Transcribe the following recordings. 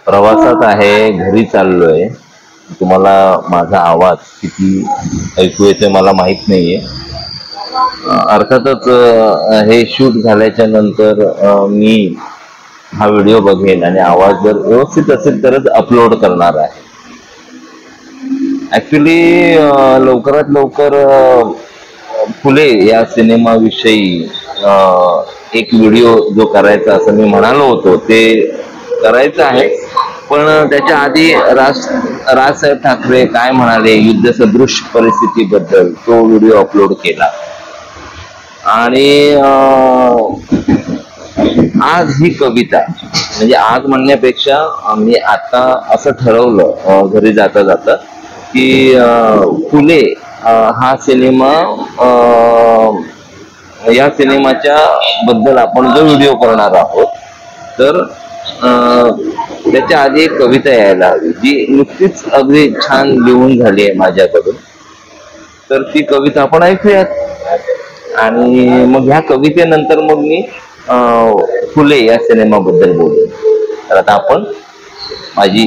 प्रवासात आहे, घरी चाललोय. तुम्हाला माझा आवाज किती ऐकू येतोय मला माहित नाहीये. अर्थातच हे शूट झाल्याच्या नंतर मी हा व्हिडिओ बघेन आणि आवाज जर व्यवस्थित असेल तरच अपलोड करणार आहे. ऍक्च्युली लवकरात लवकर फुले या सिनेमाविषयी एक व्हिडिओ जो करायचा असं मी म्हणालो होतो ते करायचं आहे. पण त्याच्या आधी राजसाहेब ठाकरे काय म्हणाले युद्धसदृश परिस्थितीबद्दल तो व्हिडिओ अपलोड केला. आणि आज ही कविता म्हणजे आज म्हणण्यापेक्षा मी आता असं ठरवलं घरी जाता जाता की फुले हा सिनेमा या सिनेमाच्या बद्दल आपण जो व्हिडिओ करणार आहोत तर त्याच्या आधी एक कविता यायला हवी जी नुकतीच अगदी छान लिहून झाली आहे माझ्याकडून. तर ती कविता आपण ऐकूयात आणि मग ह्या कवितेनंतर मग मी फुले या सिनेमाबद्दल बोलू. तर आता आपण माझी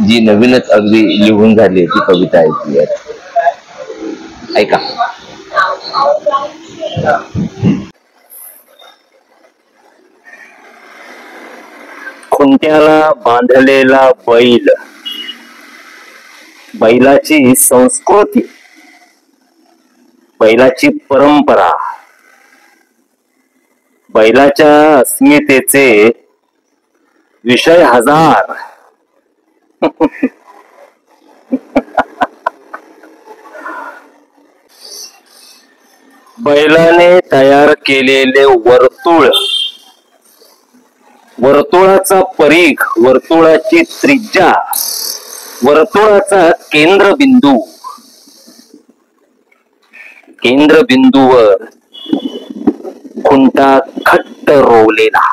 जी नवीनच अगदी लिहून झाली ती कविता ऐकूयात. ऐका. खुंट्याला बांधलेला बैल, बैलाची संस्कृती, बैलाची परंपरा, बैलाच्या अस्मितेचे विषय हजार. बैलाने तयार केलेले वर्तुळ, वर्तुळाचा परीघ, वर्तुळाची त्रिज्या, वर्तुळाचा केंद्रबिंदू, केंद्रबिंदूवर खुंटा घट्ट रोवलेला.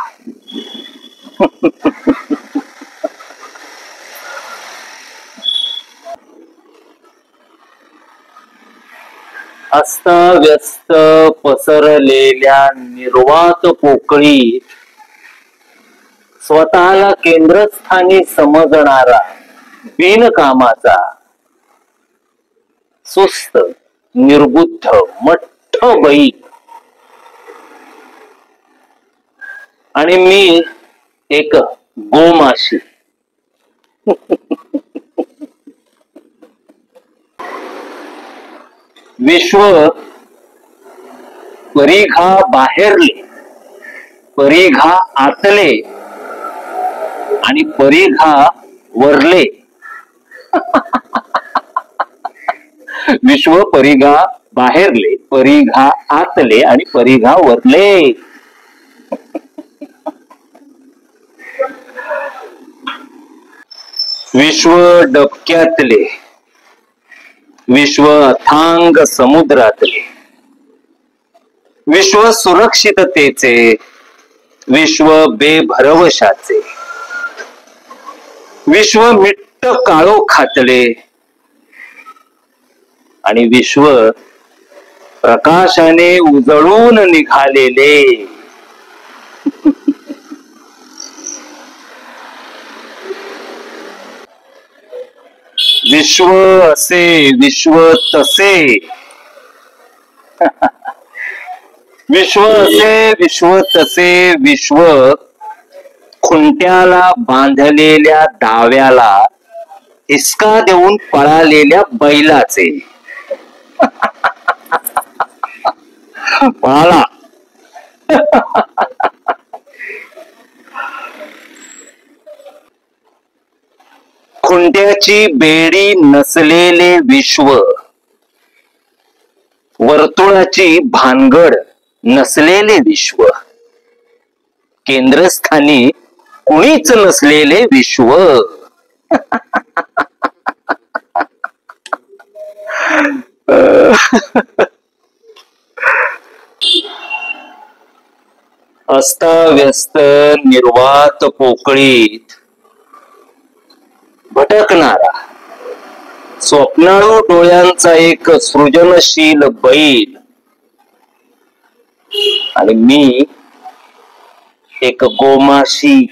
अस्ताव्यस्त पसरलेल्या निर्वात पोकळीत स्वतःला केंद्रस्थानी समजणारा बिनकामाचा सुस्त निर्बुद्ध मठ्ठ बैल आणि मी एक गोमाशी. विश्व परिघा बाहेरले, परिघा आतले आणि परिघा वरले. विश्व परिघा बाहेरले, परिघा आतले आणि परिघा वरले. विश्व डबक्यातले, विश्व अथांग समुद्रातले, विश्व सुरक्षिततेचे, विश्व बेभरवशाचे, विश्व मिट्ट काळोखातले आणि विश्व प्रकाशाने उजळून निघालेले. विश्व असे, विश्व तसे, विश्व असे, विश्व तसे, विश्व खुंट्याला बांधलेल्या डाव्याला हिसका देऊन पळालेल्या बैलाचे. पळाला. खुंट्याची बेडी नसलेले विश्व, वर्तुळाची भानगड नसलेले विश्व, केंद्रस्थानी कुणीच नसलेले विश्व. अस्ताव्यस्त निर्वात पोकळीत भटकणारा स्वप्नाळू डोळ्यांचा एक सृजनशील बैल आणि मी एक गोमाशी.